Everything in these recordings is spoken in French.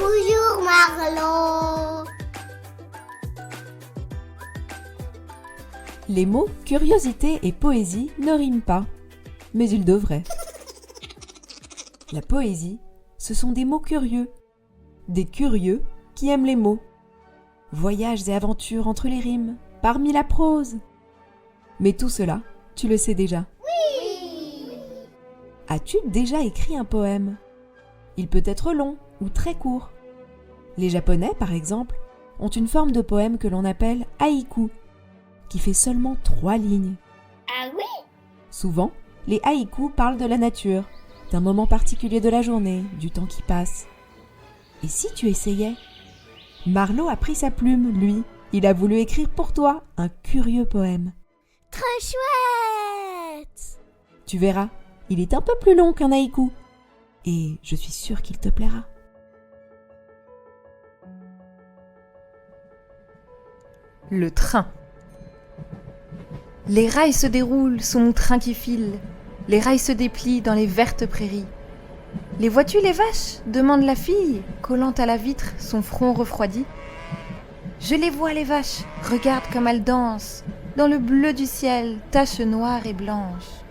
Bonjour Marlo. Les mots curiosité et poésie ne riment pas, mais ils devraient. La poésie, ce sont des mots curieux, des curieux qui aiment les mots. Voyages et aventures entre les rimes, parmi la prose. Mais tout cela, tu le sais déjà. Oui. As-tu déjà écrit un poème ? Il peut être long ou très court. Les Japonais, par exemple, ont une forme de poème que l'on appelle haïku, qui fait seulement 3 lignes. Ah oui? Souvent, les haïkus parlent de la nature, d'un moment particulier de la journée, du temps qui passe. Et si tu essayais ? Marlo a pris sa plume, lui. Il a voulu écrire pour toi un curieux poème. Trop chouette! Tu verras, il est un peu plus long qu'un haïku. Et je suis sûre qu'il te plaira. Le train. Les rails se déroulent sous mon train qui file. Les rails se déplient dans les vertes prairies. Les vois-tu les vaches ? Demande la fille, collant à la vitre son front refroidi. Je les vois les vaches, regarde comme elles dansent, dans le bleu du ciel, taches noires et blanches.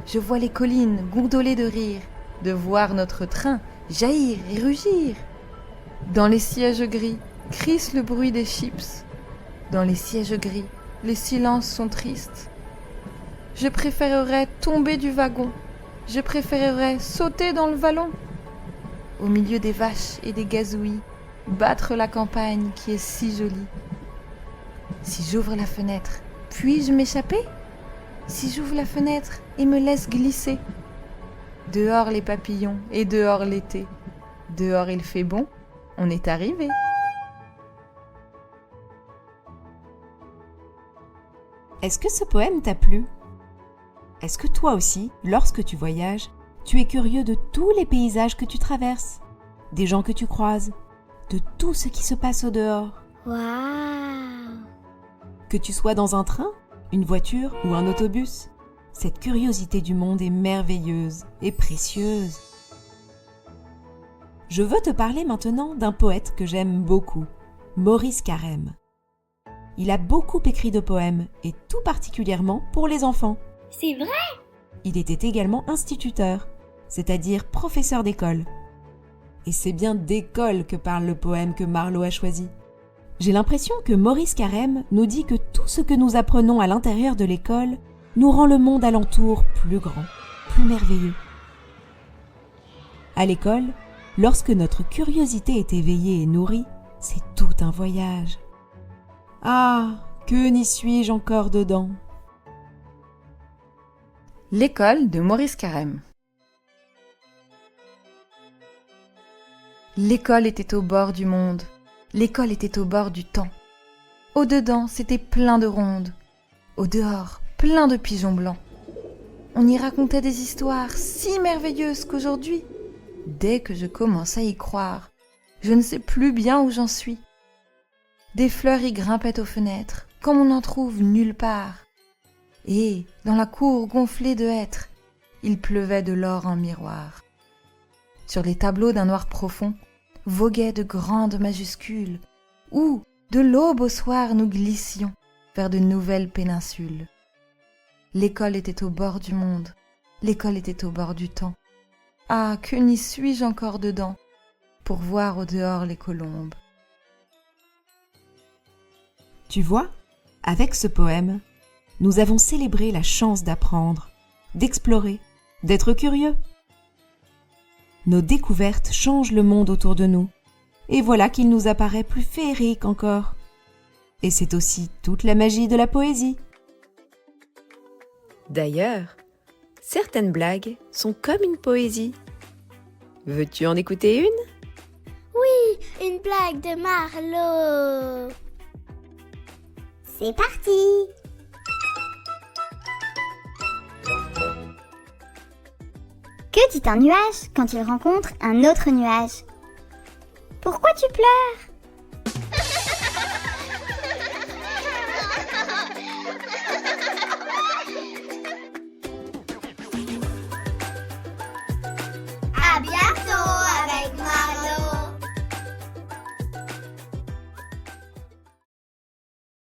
Je vois les collines gondoler de rire, de voir notre train jaillir et rugir. Dans les sièges gris, crisse le bruit des chips. Dans les sièges gris, les silences sont tristes. Je préférerais tomber du wagon. Je préférerais sauter dans le vallon. Au milieu des vaches et des gazouillis, battre la campagne qui est si jolie. Si j'ouvre la fenêtre, puis-je m'échapper ? Si j'ouvre la fenêtre et me laisse glisser. Dehors les papillons et dehors l'été. Dehors il fait bon, on est arrivé. Est-ce que ce poème t'a plu ? Est-ce que toi aussi, lorsque tu voyages, tu es curieux de tous les paysages que tu traverses, des gens que tu croises, de tout ce qui se passe au dehors ? Waouh! Que tu sois dans un train, une voiture ou un autobus, cette curiosité du monde est merveilleuse et précieuse. Je veux te parler maintenant d'un poète que j'aime beaucoup, Maurice Carême. Il a beaucoup écrit de poèmes, et tout particulièrement pour les enfants. C'est vrai? Il était également instituteur, c'est-à-dire professeur d'école. Et c'est bien d'école que parle le poème que Marlo a choisi. J'ai l'impression que Maurice Carême nous dit que tout ce que nous apprenons à l'intérieur de l'école nous rend le monde alentour plus grand, plus merveilleux. À l'école, lorsque notre curiosité est éveillée et nourrie, c'est tout un voyage. Ah, que n'y suis-je encore dedans ? L'école de Maurice Carême. L'école était au bord du monde. L'école était au bord du temps. Au-dedans, c'était plein de rondes. Au-dehors, plein de pigeons blancs. On y racontait des histoires si merveilleuses qu'aujourd'hui, dès que je commence à y croire, je ne sais plus bien où j'en suis. Des fleurs y grimpaient aux fenêtres, comme on n'en trouve nulle part. Et, dans la cour gonflée de hêtres, il pleuvait de l'or en miroir. Sur les tableaux d'un noir profond, voguaient de grandes majuscules, où, de l'aube au soir, nous glissions vers de nouvelles péninsules. L'école était au bord du monde, l'école était au bord du temps. Ah, que n'y suis-je encore dedans, pour voir au dehors les colombes. Tu vois, avec ce poème, nous avons célébré la chance d'apprendre, d'explorer, d'être curieux. Nos découvertes changent le monde autour de nous, et voilà qu'il nous apparaît plus féerique encore. Et c'est aussi toute la magie de la poésie. D'ailleurs, certaines blagues sont comme une poésie. Veux-tu en écouter une ? Oui, une blague de Marlo. C'est parti! Que dit un nuage quand il rencontre un autre nuage? Pourquoi tu pleures?